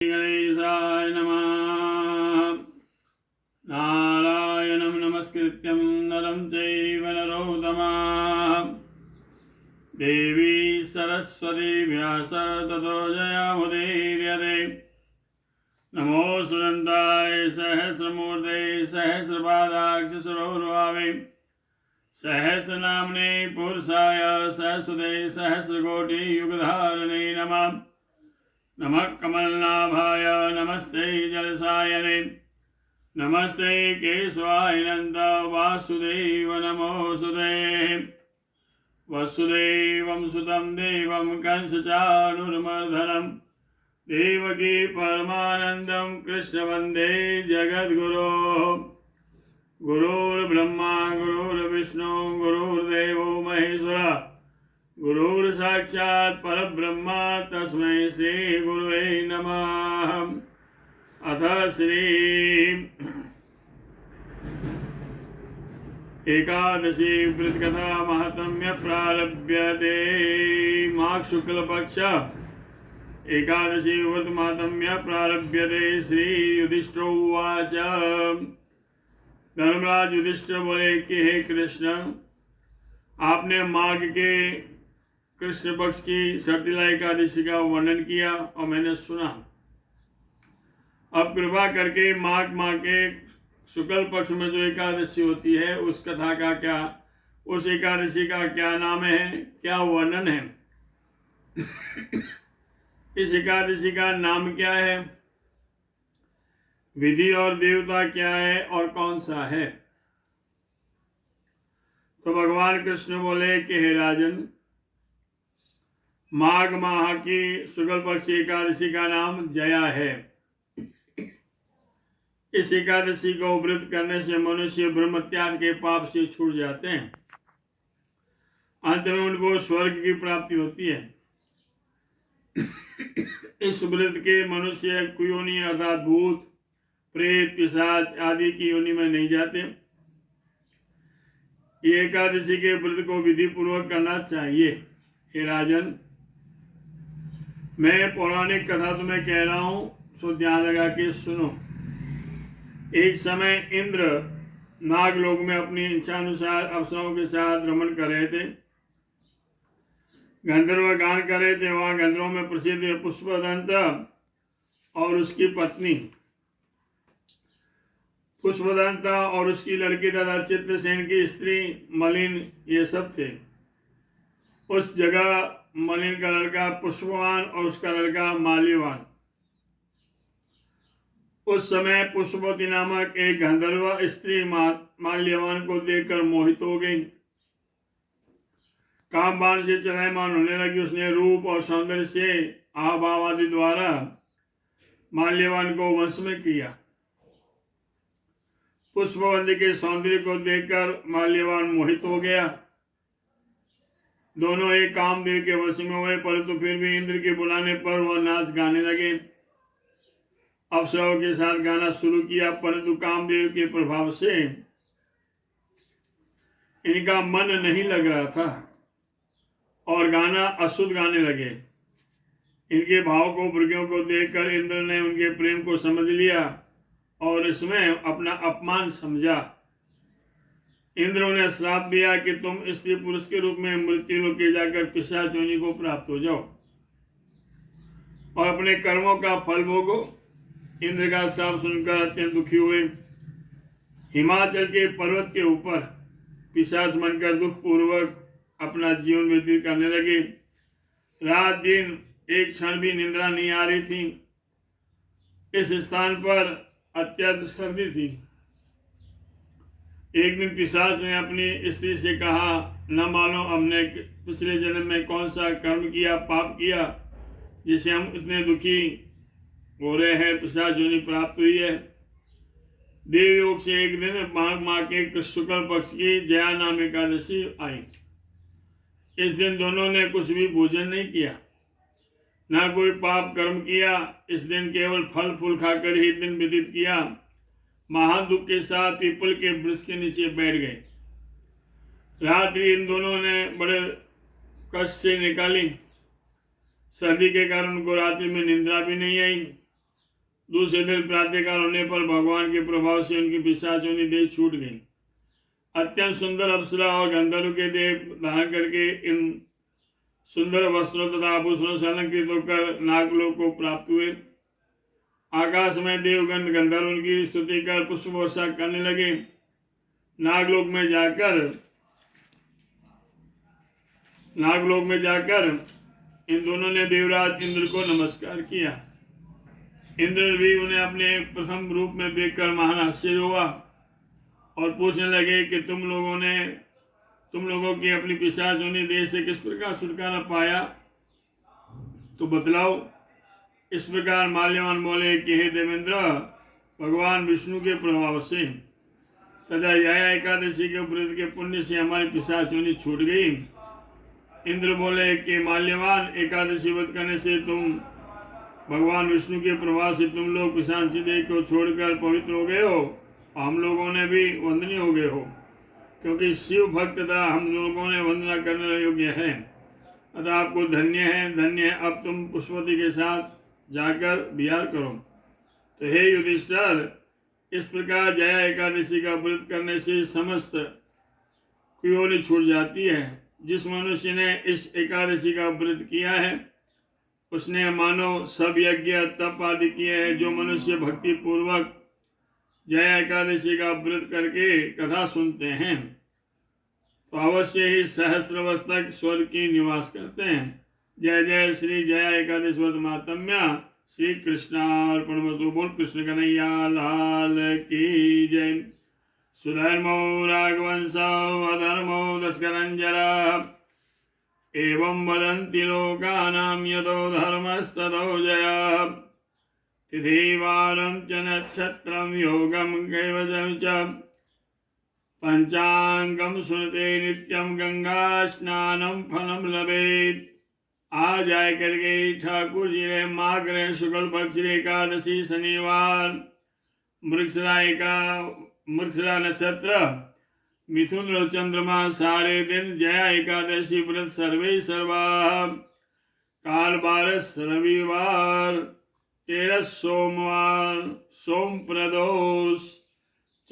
गणेशाय नमः। नारायणं नमस्कृत्यं नरं चैव नरोत्तमं देवी सरस्वती व्यास ततो जयमुदीरयते। नमो सुनन्दाय सहस्रमूर्ते सहस्रपादाक्ष सुरौर्भावे सहस्रनाम्ने पुरुषाय सहस्रते सहस्रकोटियुगधारिणे नमः। नमः कमलनाभाय नमस्ते जलसायने नमस्ते केशवाय नन्द वासुदेव नमोऽस्तुते। वसुदेवं सुतं देवं कंसचाणूरमर्दनं देवकी परमानन्दं कृष्ण वन्दे जगद्गुरोः। गुरुर्ब्रह्मा गुरुर्विष्णु गुरुर्देवो महेश्वरः गुरुर्साक्षात् परब्रह्म तस्मै श्री गुरुवे नमः। अथ श्री एकादशी व्रतकथा महात्म्य प्रारभ्यते। माघ शुक्ल पक्ष एकादशी व्रत महात्म्य प्रारभ्यते। श्री युधिष्ठिर उवाच। धर्मराज युधिष्ठिर बोले कि हे कृष्ण, आपने माघ के कृष्ण पक्ष की शर्तिला एकादशी का वर्णन किया और मैंने सुना। अब कृपा करके माघ माह के शुक्ल पक्ष में जो एकादशी होती है उस कथा का क्या, उस एकादशी का क्या नाम है, क्या वर्णन है, इस एकादशी का नाम क्या है, विधि और देवता क्या है और कौन सा है। तो भगवान कृष्ण बोले कि हे राजन, माघ माह की शुक्ल पक्ष एकादशी का नाम जया है। इस एकादशी को व्रत करने से मनुष्य ब्रह्म त्याग के पाप से छूट जाते हैं। अंत में उनको स्वर्ग की प्राप्ति होती है। इस व्रत के मनुष्य कुयोनि अर्थात भूत प्रेत पिशाच आदि की योनि में नहीं जाते। ये एकादशी के व्रत को विधि पूर्वक करना चाहिए। हे राजन, मैं पौराणिक कथा तुम्हें कह रहा हूं, सो ध्यान लगा के सुनो। एक समय इंद्र नागलोक में अपनी इच्छानुसार अप्सराओं के साथ रमण कर रहे थे। गंधर्व गान कर रहे थे। वहां गंधर्वों में प्रसिद्ध पुष्पदंत और उसकी पत्नी पुष्पदंता और उसकी लड़की तथा चित्रसेन की स्त्री मलिन, ये सब थे। उस जगह मलिन का लड़का पुष्पवान और उसका लड़का माल्यवान। उस समय पुष्पवती नामक एक गंधर्व स्त्री माल्यवान को देखकर मोहित हो गई। काम बाण से चलायमान होने लगी। उसने रूप और सौंदर्य से आभाव आदि द्वारा माल्यवान को वश में किया। पुष्पवती के सौंदर्य को देखकर माल्यवान मोहित हो गया। दोनों एक कामदेव के वश में हुए, परंतु फिर भी इंद्र के बुलाने पर वह नाच गाने लगे। अप्सराओं के साथ गाना शुरू किया, परंतु कामदेव के प्रभाव से इनका मन नहीं लग रहा था और गाना अशुद्ध गाने लगे। इनके भाव को भृगुओं को देखकर इंद्र ने उनके प्रेम को समझ लिया और इसमें अपना अपमान समझा। इंद्र ने श्राप दिया कि तुम स्त्री पुरुष के रूप में मृत्यु लोक के जाकर पिशाच योनि को प्राप्त हो जाओ और अपने कर्मों का फल भोगो। इंद्र का श्राप सुनकर अत्यंत दुखी हुए। हिमाचल के पर्वत के ऊपर पिशाच बनकर दुख पूर्वक अपना जीवन व्यतीत करने लगे। रात दिन एक क्षण भी निद्रा नहीं आ रही थी। इस स्थान पर अत्यंत सर्दी थी। एक दिन पिशाच ने अपनी स्त्री से कहा, न मालूम हमने पिछले जन्म में कौन सा कर्म किया, पाप किया, जिसे हम इतने दुखी हो रहे हैं, पिशाच योनि प्राप्त हुई है। देवयोग से एक दिन माघ माह के शुक्ल पक्ष की जया नाम एकादशी आई। इस दिन दोनों ने कुछ भी भोजन नहीं किया, ना कोई पाप कर्म किया। इस दिन केवल फल फूल खाकर ही दिन व्यतीत किया। महान दुख के साथ पीपल के वृक्ष के नीचे बैठ गए। रात्रि इन दोनों ने बड़े कष्ट से निकाली। सर्दी के कारण उनको रात्रि में निंद्रा भी नहीं आई। दूसरे दिन प्रातःकाल होने पर भगवान के प्रभाव से उनकी पिशाचोनी देह छूट गई। अत्यंत सुंदर अप्सरा और गंधर्व के देह धारण करके इन सुंदर वस्त्रों तथा आभूषणों से अलंकृत होकर नागलोक को प्राप्त हुए। आकाश में देवगण गंधर्व उनकी स्तुति कर पुष्प वर्षा करने लगे। नागलोक में जाकर इन दोनों ने देवराज इंद्र को नमस्कार किया। इंद्र भी उन्हें अपने प्रथम रूप में देखकर महान आश्चर्य हुआ और पूछने लगे कि तुम लोगों की अपनी पिशाचोनी देह से किस प्रकार छुटकारा पाया, तो बतलाओ। इस प्रकार माल्यवान बोले कि हे देवेंद्र, भगवान विष्णु के प्रभाव से तथा जया एकादशी के व्रत के पुण्य से हमारी पिशाचोनी छूट गई। इंद्र बोले कि माल्यवान, एकादशी व्रत करने से तुम भगवान विष्णु के प्रभाव से तुम लोग पिशाची देह को छोड़कर पवित्र हो गए हो, हम लोगों ने भी वंदनीय हो गए हो, क्योंकि शिव भक्त तथा हम लोगों ने वंदना करने योग्य है। अतः आपको धन्य है। अब तुम पुष्पवती के साथ जाकर विहार करो। तो हे युधिष्ठिर, इस प्रकार जया एकादशी का व्रत करने से समस्त कुयोनी छूट जाती है। जिस मनुष्य ने इस एकादशी का व्रत किया है उसने मानो सब यज्ञ तप आदि किए हैं। जो मनुष्य भक्ति पूर्वक जया एकादशी का व्रत करके कथा सुनते हैं तो अवश्य ही सहस्त्र वर्ष तक स्वर्ग की निवास करते हैं। जय जय श्री जया एकादशी व्रत महात्म्य। श्री कृष्णार्पणमस्तु। बोल कृष्ण कन्हैया लाल की जय। सुधर्मो राघवंशो अधर्मो दशकरंजरा एवं वदन्ति लोकानां यतो धर्मस्ततो जया। तिथिवारं च नक्षत्रं योगं कैवल्यं च पंचांगम सुनते नित्यं गंगा स्नानं फलं लभेत। आ जाए करके ठाकुर जी ने माघ रहे शुक्ल पक्ष एकादशी शनिवार मृगशिरा नक्षत्र मिथुन चंद्रमा सारे दिन जया एकादशी व्रत सर्वे सर्वा। काल 12 रविवार 13 सोमवार सोम प्रदोष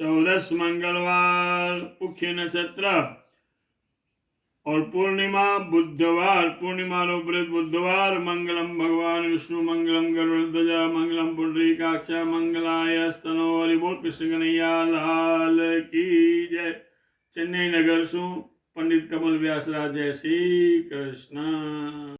14 मंगलवार मुख्य नक्षत्र और पूर्णिमा बुधवार। पूर्णिमा व्रत बुधवार। मंगलम भगवान विष्णु मंगलम गरुड़ध्वजा मंगलम पुंडरीकाक्ष मंगलाय स्तनो। हरि बोल कृष्ण कन्हैया लाल की जय। चेन्नई नगर सु पंडित कमल व्यासराज। जय श्री कृष्ण।